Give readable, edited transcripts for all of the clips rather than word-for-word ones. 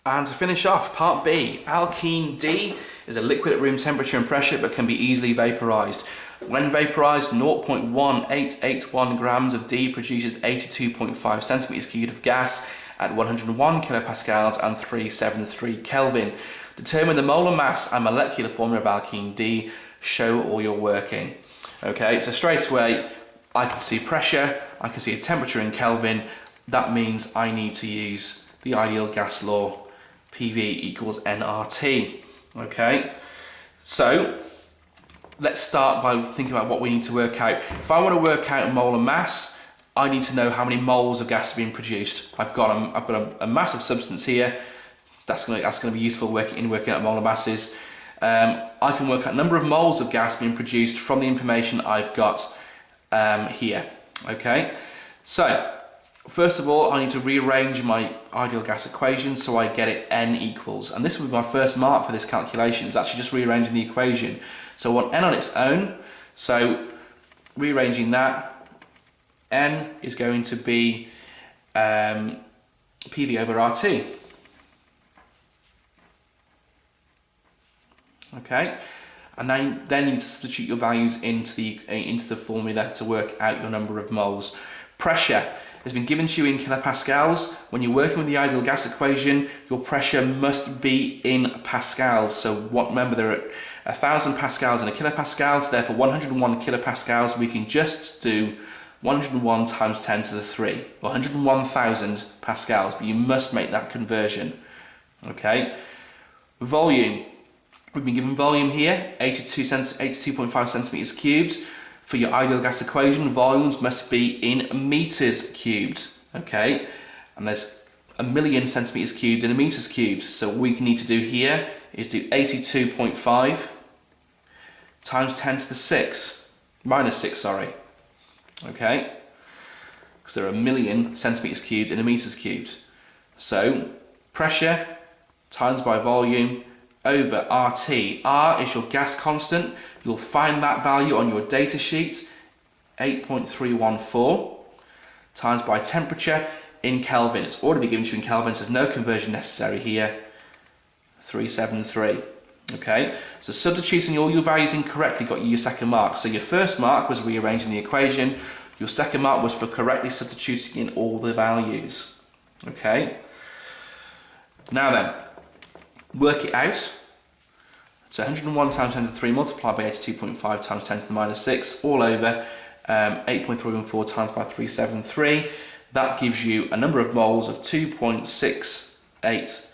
And to finish off, part B, alkene D is a liquid at room temperature and pressure but can be easily vaporized. When vaporized, 0.1881 grams of D produces 82.5 centimeters cubed of gas at 101 kilopascals and 373 Kelvin. Determine the molar mass and molecular formula of alkene D. Show all your working. Okay, so straight away, I can see pressure, I can see a temperature in Kelvin. That means I need to use the ideal gas law, PV equals nRT. Okay, so let's start by thinking about what we need to work out. If I want to work out molar mass, I need to know how many moles of gas are being produced. I've got a massive substance here. That's going to be useful working out molar masses. I can work out a number of moles of gas being produced from the information I've got here. Okay, so first of all, I need to rearrange my ideal gas equation so I get it n equals, and this will be my first mark for this calculation. It's actually just rearranging the equation. So I want n on its own, so rearranging that, n is going to be PV over RT. Okay, and then you need to substitute your values into the formula to work out your number of moles. Pressure has been given to you in kilopascals. When you're working with the ideal gas equation, your pressure must be in pascals. So remember, there are 1,000 pascals in a kilopascal, so therefore 101 kilopascals, we can just do 101 times 10 to the 3, or 101,000 pascals, but you must make that conversion. Okay, volume. We've been given volume here, 82.5 centimeters cubed. For your ideal gas equation, volumes must be in meters cubed, okay? And there's 1,000,000 centimeters cubed in a meters cubed. So what we need to do here is do 82.5 times 10 to the 6, minus 6, sorry, okay? Because there are 1,000,000 centimeters cubed in a meters cubed. So pressure times by volume over RT. R is your gas constant. You'll find that value on your data sheet, 8.314, times by temperature in Kelvin. It's already given to you in Kelvin, so there's no conversion necessary here, 373. Okay, so substituting all your values incorrectly got you your second mark. So your first mark was rearranging the equation. Your second mark was for correctly substituting in all the values. Okay, now then, work it out. So 101 times 10 to the 3 multiplied by 82.5 times 10 to the minus 6 all over 8.314 times by 373. That gives you a number of moles of 2.68.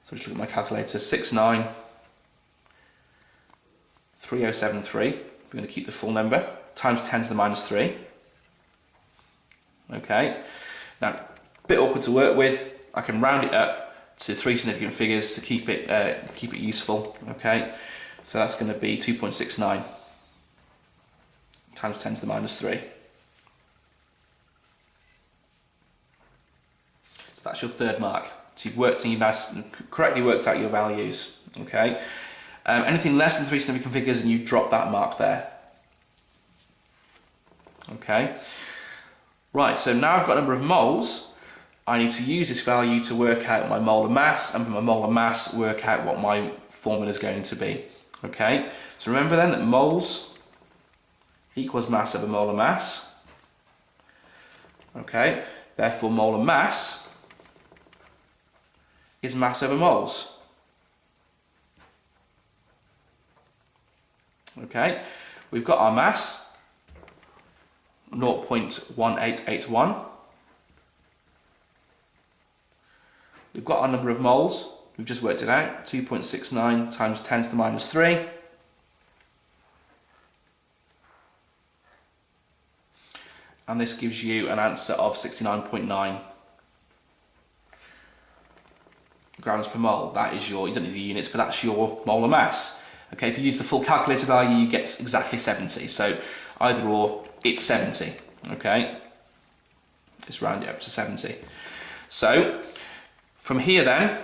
So just look at my calculator, 69,3073. We're going to keep the full number, times 10 to the minus 3. Okay, now a bit awkward to work with. I can round it up to 3 significant figures to keep it useful. Okay, so that's going to be 2.69 times 10 to the minus 3. So that's your third mark. So you've correctly worked out your values. Okay, anything less than 3 significant figures and you drop that mark there. Okay, right. So now I've got a number of moles. I need to use this value to work out my molar mass, and from my molar mass work out what my formula is going to be. Okay, so remember then that moles equals mass over molar mass. Okay, therefore molar mass is mass over moles. Okay, we've got our mass, 0.1881. We've got our number of moles, we've just worked it out, 2.69 times 10 to the minus 3. And this gives you an answer of 69.9 grams per mole. That is your, you don't need the units, but that's your molar mass. Okay, if you use the full calculator value, you get exactly 70. So either or, it's 70. Okay, let's round it up to 70. So from here then,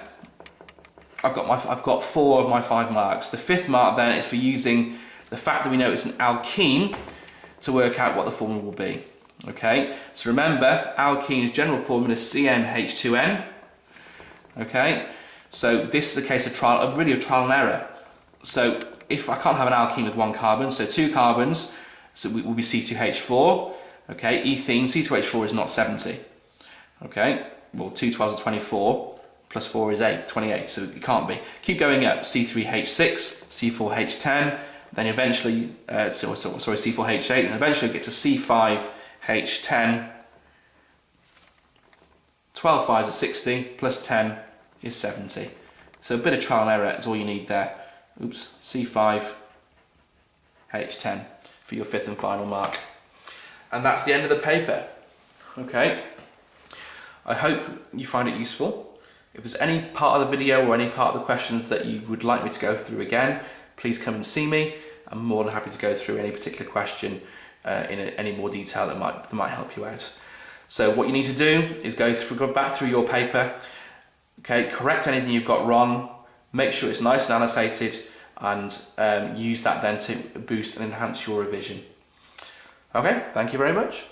I've got 4 of my 5 marks. The 5th mark then is for using the fact that we know it's an alkene to work out what the formula will be. Okay, so remember, alkene's general formula is CnH2n. Okay, So this is a case of really a trial and error. So if I can't have an alkene with 1 carbon, so 2 carbons, so it will be C2H4. Okay, ethene, C2H4 is not 70. Okay, well 2 12s are 24, plus 4 is 28, so it can't be. Keep going up, C3H6, C4H10, then eventually, sorry, C4H8, and eventually get to C5H10. 12 5s are 60, plus 10 is 70. So a bit of trial and error is all you need there. Oops, C5H10 for your 5th and final mark. And that's the end of the paper. Okay, I hope you find it useful. If there's any part of the video or any part of the questions that you would like me to go through again, please come and see me. I'm more than happy to go through any particular question in any more detail that might help you out. So what you need to do is go back through your paper, okay, correct anything you've got wrong, make sure it's nice and annotated, and use that then to boost and enhance your revision. Okay, thank you very much.